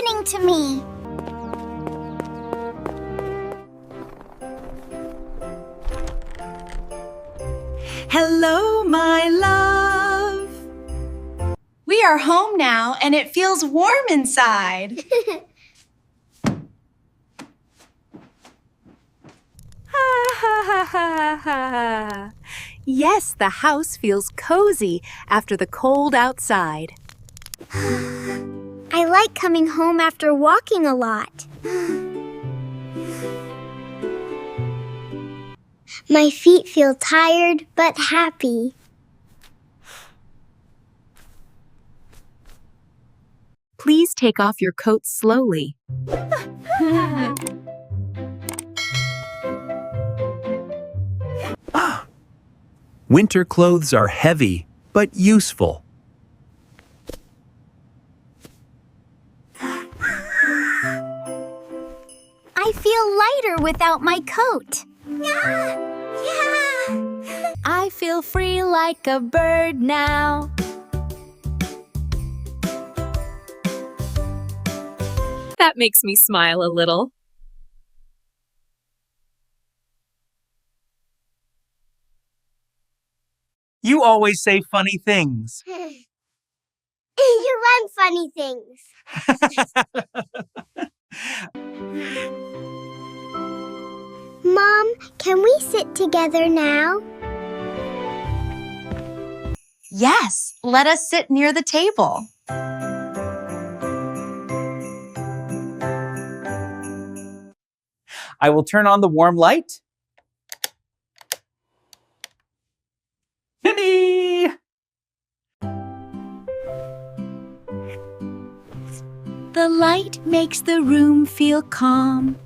happening to me? Hello, my love. We are home now, and it feels warm inside. Ha ha ha ha ha. Yes, the house feels cozy after the cold outside. I like coming home after walking a lot. My feet feel tired but happy. Please take off your coat slowly. Winter clothes are heavy, but useful. I feel lighter without my coat. I feel free like a bird now. That makes me smile a little. You always say funny things. You run funny things. Mom, can we sit together now? Yes, let us sit near the table. I will turn on the warm light. Penny! The light makes the room feel calm.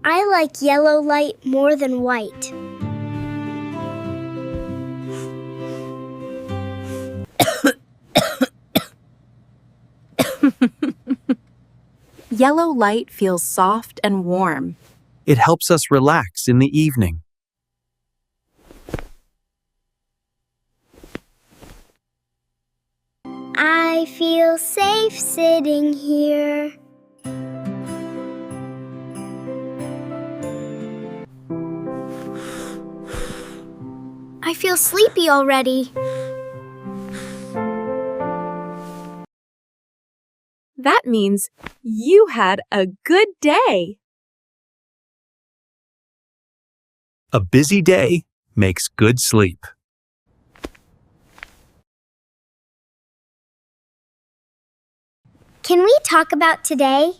I like yellow light more than white. Yellow light feels soft and warm. It helps us relax in the evening. I feel safe sitting here. I feel sleepy already. That means you had a good day. A busy day makes good sleep. Can we talk about today?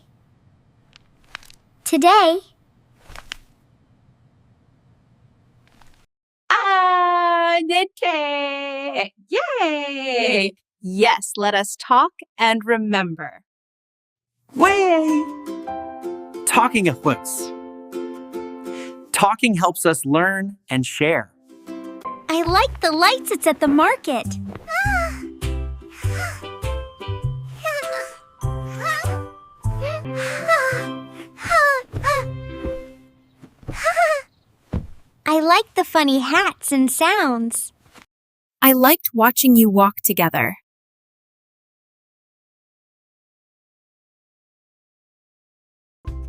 Today? Yay! Yes, let us talk and remember. Way! Talking efforts. Talking helps us learn and share. I like the lights it's at the market. I like the funny hats and sounds. I liked watching you walk together.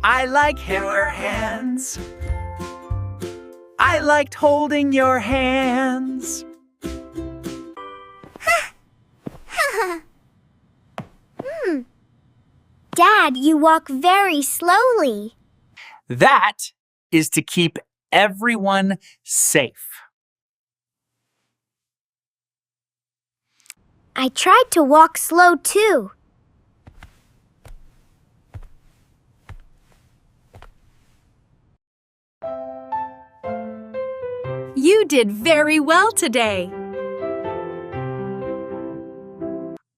I like your hands. I liked holding your hands. Dad, you walk very slowly. That is to keep everyone safe. I tried to walk slow too. You did very well today.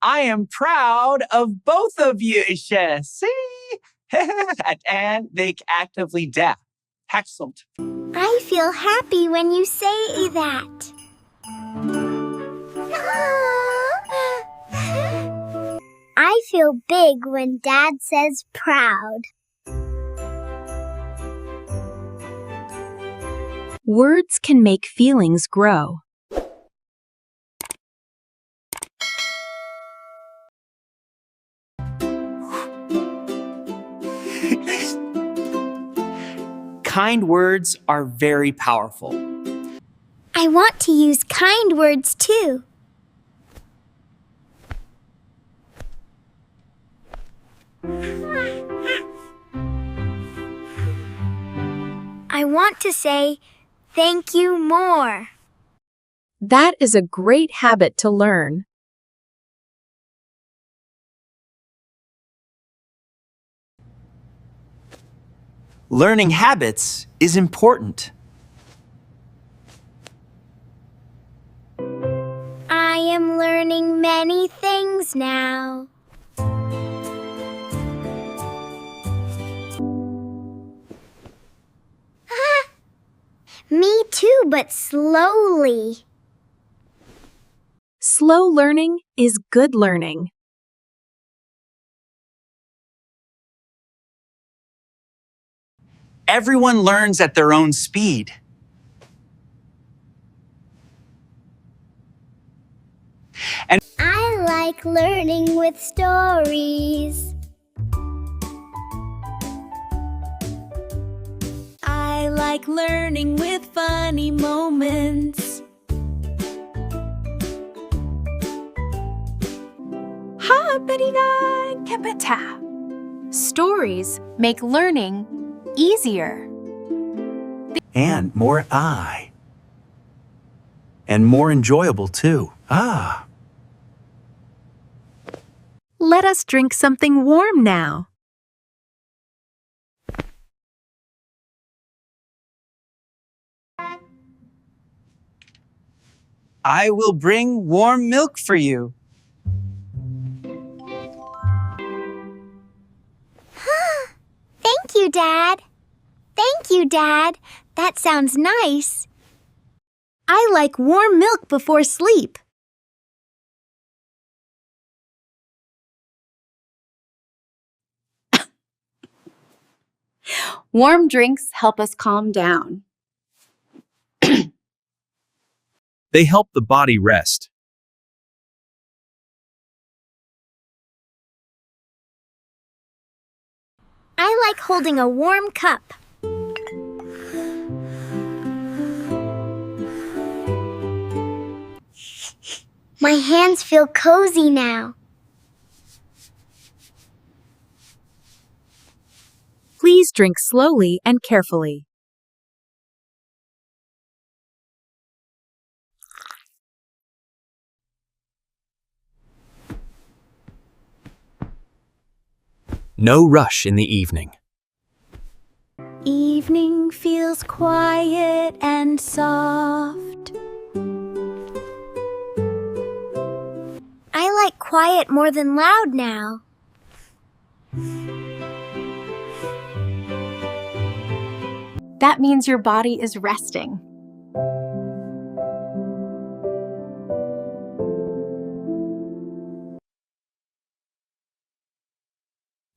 I am proud of both of you. See? And they actively da. Excellent. I feel happy when you say that. I feel big when Dad says proud. Words can make feelings grow. Kind words are very powerful. I want to use kind words too. I want to say thank you more. That is a great habit to learn. Learning habits is important. I am learning many things now. Me too, but slowly. Slow learning is good learning. Everyone learns at their own speed. I like learning with stories. I like learning with funny moments. Stories make learning easier. And more And more enjoyable too. Let us drink something warm now. I will bring warm milk for you. Thank you, Dad. Thank you, Dad. That sounds nice. I like warm milk before sleep. Warm drinks help us calm down. They help the body rest. I like holding a warm cup. My hands feel cozy now. Please drink slowly and carefully. No rush in the evening. Evening feels quiet and soft. I like quiet more than loud now. That means your body is resting.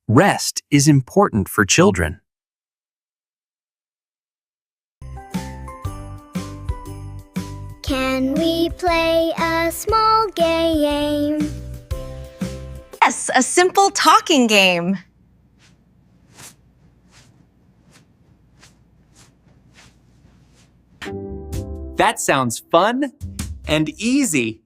Rest is important for children. Can we play a small game? Yes, a simple talking game. That sounds fun and easy.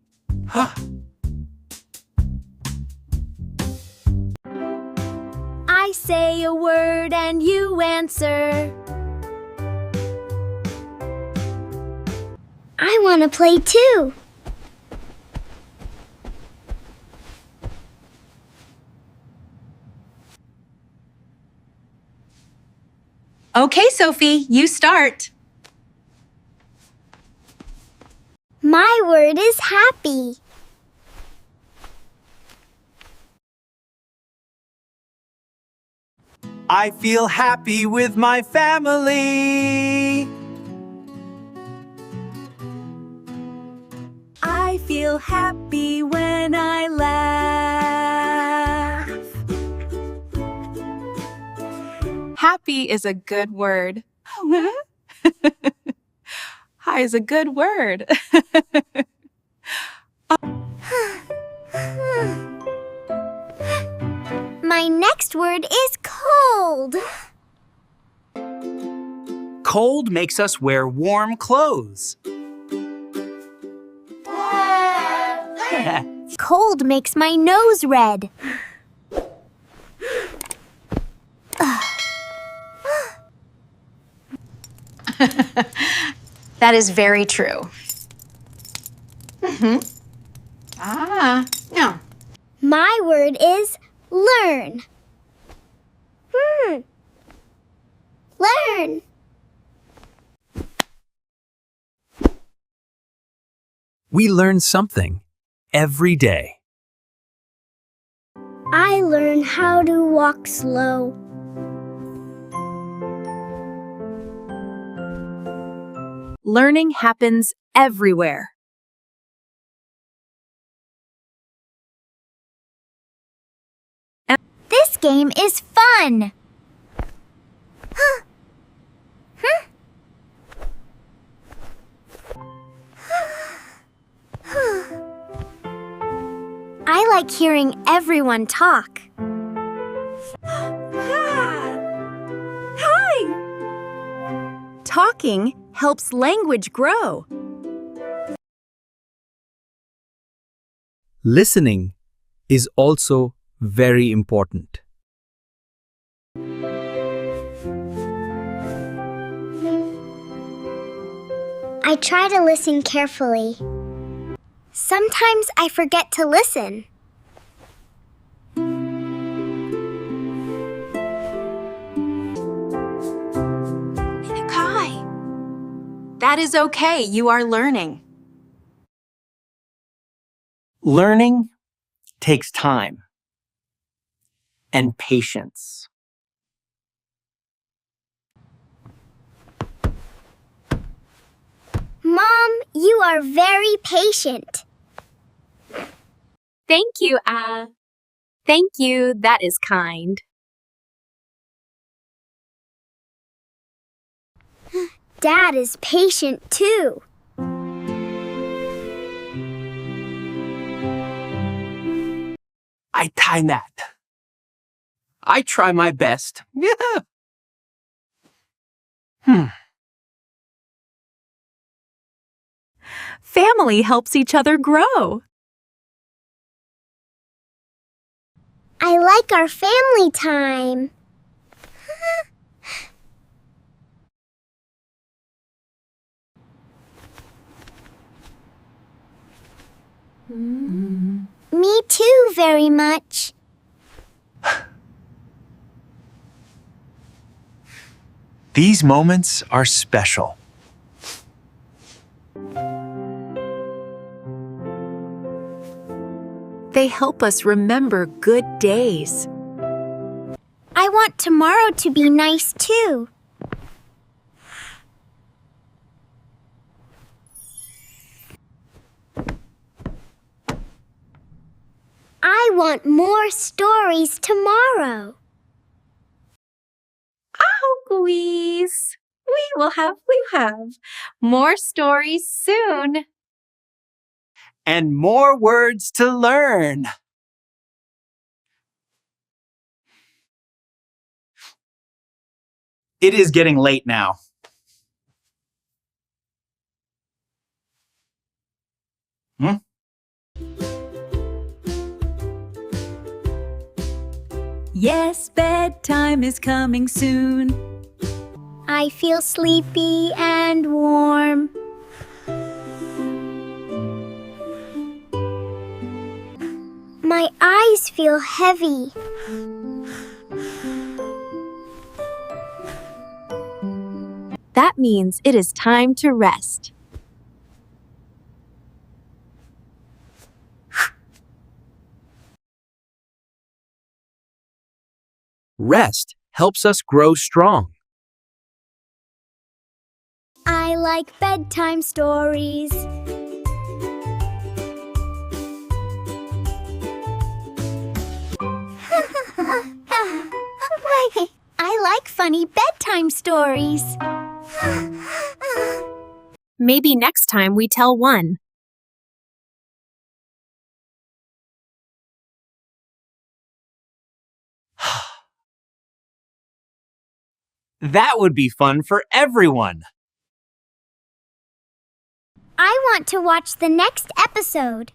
I say a word and you answer. I want to play too. Okay, Sophie, you start. My word is happy. I feel happy with my family. I feel happy when I laugh. Happy is a good word. Hi is a good word. My next word is cold. Cold makes us wear warm clothes. Cold makes my nose red. That is very true. No. My word is learn. Learn. We learn something every day. I learn how to walk slow. Learning happens everywhere. This game is fun. I like hearing everyone talk. Hi! Talking helps language grow. Listening is also very important. I try to listen carefully. Sometimes I forget to listen. Kai. That is okay. You are learning. Learning takes time and patience. Mom, you are very patient. Thank you, Thank you, that is kind. Dad is patient too. I time that. I try my best. Yeah. Family helps each other grow. I like our family time. Me too, very much. These moments are special. They help us remember good days. I want tomorrow to be nice too. I want more stories tomorrow. Louise, we'll have more stories soon. And more words to learn. It is getting late now. Yes, bedtime is coming soon. I feel sleepy and warm. My eyes feel heavy. That means it is time to rest. Rest helps us grow strong. I like bedtime stories. I like funny bedtime stories. Maybe next time we tell one. That would be fun for everyone. I want to watch the next episode.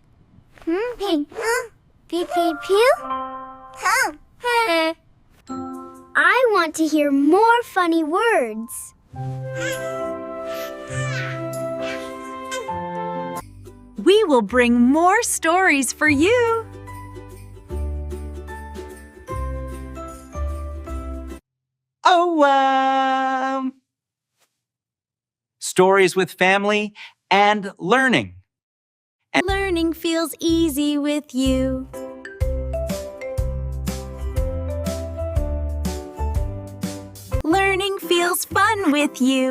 Pew, pew, pew. I want to hear more funny words. We will bring more stories for you. Oh, stories with family and learning. Learning feels easy with you. Learning feels fun with you.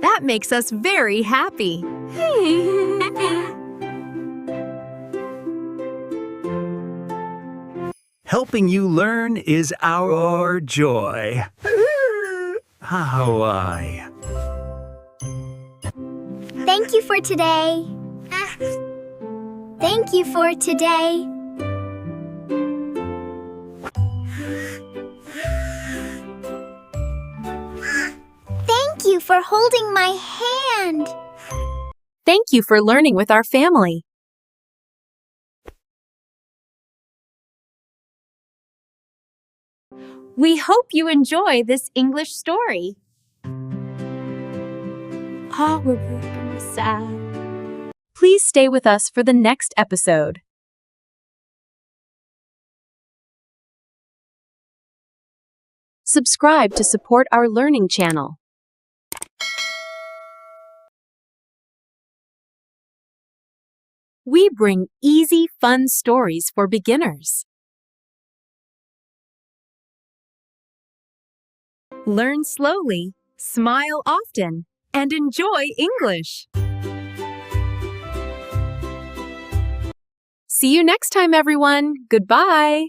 That makes us very happy. Helping you learn is our joy. Hawaii. Thank you for today. Thank you for today. Thank you for holding my hand. Thank you for learning with our family. We hope you enjoy this English story. Please stay with us for the next episode. Subscribe to support our learning channel. We bring easy, fun stories for beginners. Learn slowly, smile often, and enjoy English. See you next time, everyone. Goodbye.